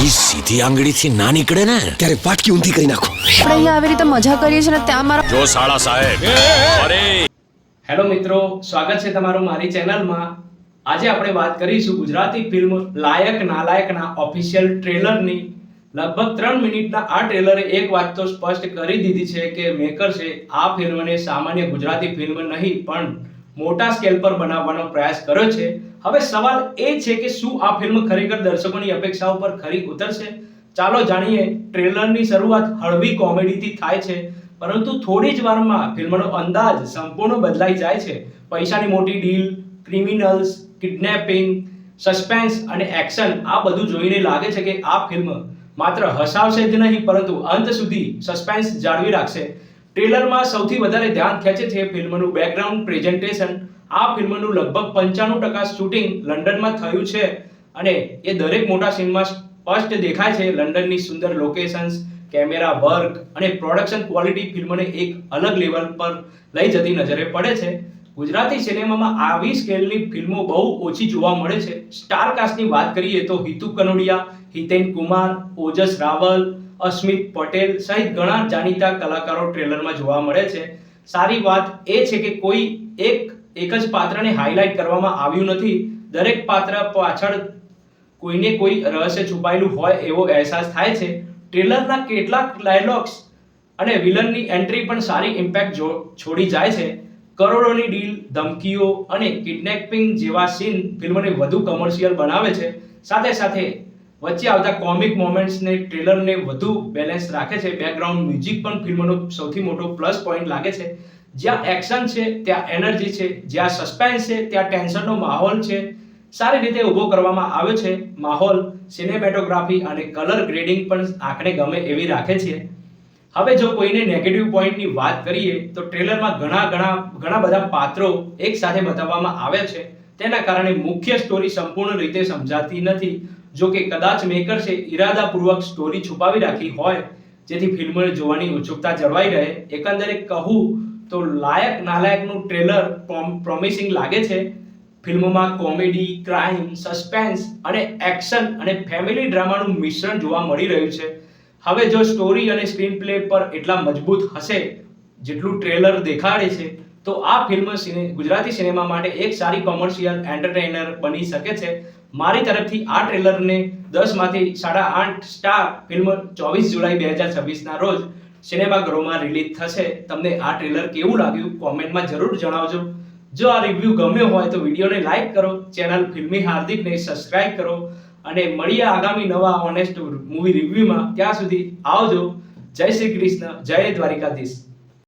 ઘી સીધી આંગળીથી ના નીકળે ને ત્યારે પાટકી ઊંધી કરી નાખો. આપણે અહીંયા આવી રીતે મજા કરીએ છીએ ને ત્યાં મારા જો સાળા સાહેબ અરે હેલો મિત્રો, સ્વાગત છે તમારું મારી ચેનલમાં. આજે આપણે વાત કરીશું ગુજરાતી ફિલ્મ લાયક નાલાયકના ઓફિશિયલ ટ્રેલરની. લગભગ 3 મિનિટના આ ટ્રેલરે એક વાત તો સ્પષ્ટ કરી દીધી છે કે મેકર્સે આ ફિલ્મને સામાન્ય ગુજરાતી ફિલ્મ નહીં પણ મોટા સ્કેલ પર બનાવવાનો પ્રયાસ કર્યો છે. હવે સવાલ એ છે કે શું આ ફિલ્મ ખરેખર દર્શકોની અપેક્ષાઓ પર ખરી ઉતરશે? ચાલો જાણીએ. ટ્રેલરની શરૂઆત હળવી કોમેડીથી થાય છે, પરંતુ થોડી જ વારમાં ફિલ્મનો અંદાજ સંપૂર્ણ બદલાઈ જાય છે. પૈસાની મોટી ડીલ, ક્રિમિનલ્સ, કિડનેપિંગ, સસ્પેન્સ અને એક્શન, આ બધું જોઈને લાગે છે કે આ ફિલ્મ માત્ર હસાવશે જ નહીં પરંતુ અંત સુધી સસ્પેન્સ જાળવી રાખશે. ટ્રેલરમાં સૌથી વધારે ધ્યાન ખેંચે છે ફિલ્મનું બેકગ્રાઉન્ડ પ્રેઝન્ટેશન. આ ફિલ્મનું લગભગ 95% શૂટિંગ લંડનમાં થયું છે અને એ દરેક મોટા સીનમાં સ્પષ્ટ દેખાય છે. લંડનની સુંદર લોકેશન્સ, કેમેરા વર્ક અને પ્રોડક્શન ક્વોલિટી ફિલ્મને એક અલગ લેવલ પર લઈ જતી નજરે પડે છે. ગુજરાતી સિનેમામાં આવી સ્કેલની ફિલ્મો બહુ ઓછી જોવા મળે છે. સ્ટાર કાસ્ટની વાત કરીએ તો હિતુ કનોડિયા, હિતેન કુમાર, ઓજસ રાવલ, અસ્મિત પટેલ સહિત ઘણા જાણીતા કલાકારો ટ્રેલરમાં જોવા મળે છે. સારી વાત એ છે કે કોઈ એક જ પાત્રને હાઇલાઇટ કરવામાં આવ્યું નથી. દરેક પાત્ર પાછળ કોઈને કોઈ રહસ્ય છુપાયેલું હોય એવો અહેસાસ થાય છે. ટ્રેલરના કેટલાક ડાયલોગ્સ અને વિલનની એન્ટ્રી પણ સારી ઇમ્પેક્ટ છોડી જાય છે. કરોડોની ડીલ, ધમકીઓ અને કિડનેપિંગ જેવા સીન ફિલ્મને વધુ કમર્શિયલ બનાવે છે. સાથે સાથે વચ્ચે આવતા કોમિક મોમેન્ટ્સને ટ્રેલરને વધુ બેલેન્સ રાખે છે. બેકગ્રાઉન્ડ મ્યુઝિક પણ ફિલ્મનો સૌથી મોટો પ્લસ પોઈન્ટ લાગે છે. જ્યાં એક્શન છે ત્યાં એનર્જી છે, જ્યાં સસ્પેન્સ છે ત્યાં ટેન્શનનો માહોલ છે. સારી રીતે ઊભો કરવામાં આવ્યો છે. માહોલ, સિનેમેટોગ્રાફી અને કલર ગ્રેડિંગ પણ આંખને ગમે એવી રાખે છે. હવે જો કોઈને નેગેટિવ પોઈન્ટની વાત કરીએ તો ટ્રેલરમાં ઘણા બધા પાત્રો એક સાથે બતાવવામાં આવ્યા છે. તેના કારણે મુખ્ય સ્ટોરી સંપૂર્ણ રીતે સમજાતી નથી. જો કે કદાચ મેકર્સે ઈરાદાપૂર્વક સ્ટોરી છુપાવી રાખી હોય જેથી ફિલ્મને જોવાની ઉત્સુકતા જળવાઈ રહે. એકંદરે કહું તો લાયક નાલાયકનું ટ્રેલર પ્રોમિસિંગ લાગે છે. ફિલ્મમાં કોમેડી, ક્રાઇમ, સસ્પેન્સ અને એક્શન અને ફેમિલી ડ્રામાનું મિશ્રણ જોવા મળી રહ્યું છે. હવે જો સ્ટોરી અને સ્ક્રીન પ્લે પર એટલા મજબૂત હશે જેટલું ટ્રેલર દેખાડે છે તો આ ફિલ્મ ગુજરાતી સિનેમા માટે એક સારી કોમર્શિયલ એન્ટરટેનર બની શકે છે. મારી તરફથી આ ટ્રેલરને 10 માંથી 8.5 સ્ટાર. ફિલ્મ 24 જુલાઈ 2026 ના રોજ સિનેમાઘરોમાં રિલીઝ થશે. તમને આ ટ્રેલર કેવું લાગ્યું કોમેન્ટમાં જરૂર જણાવજો. જો આ રિવ્યુ ગમ્યો હોય તો વિડીયોને લાઈક કરો, ચેનલ ફિલ્મી હાર્દિકને સબસ્ક્રાઇબ કરો અને મળીએ આગામી નવા ઓનેસ્ટ મૂવી રિવ્યુમાં. ત્યાં સુધી આવજો. જય શ્રી કૃષ્ણ, જય દ્વારિકાધીશ.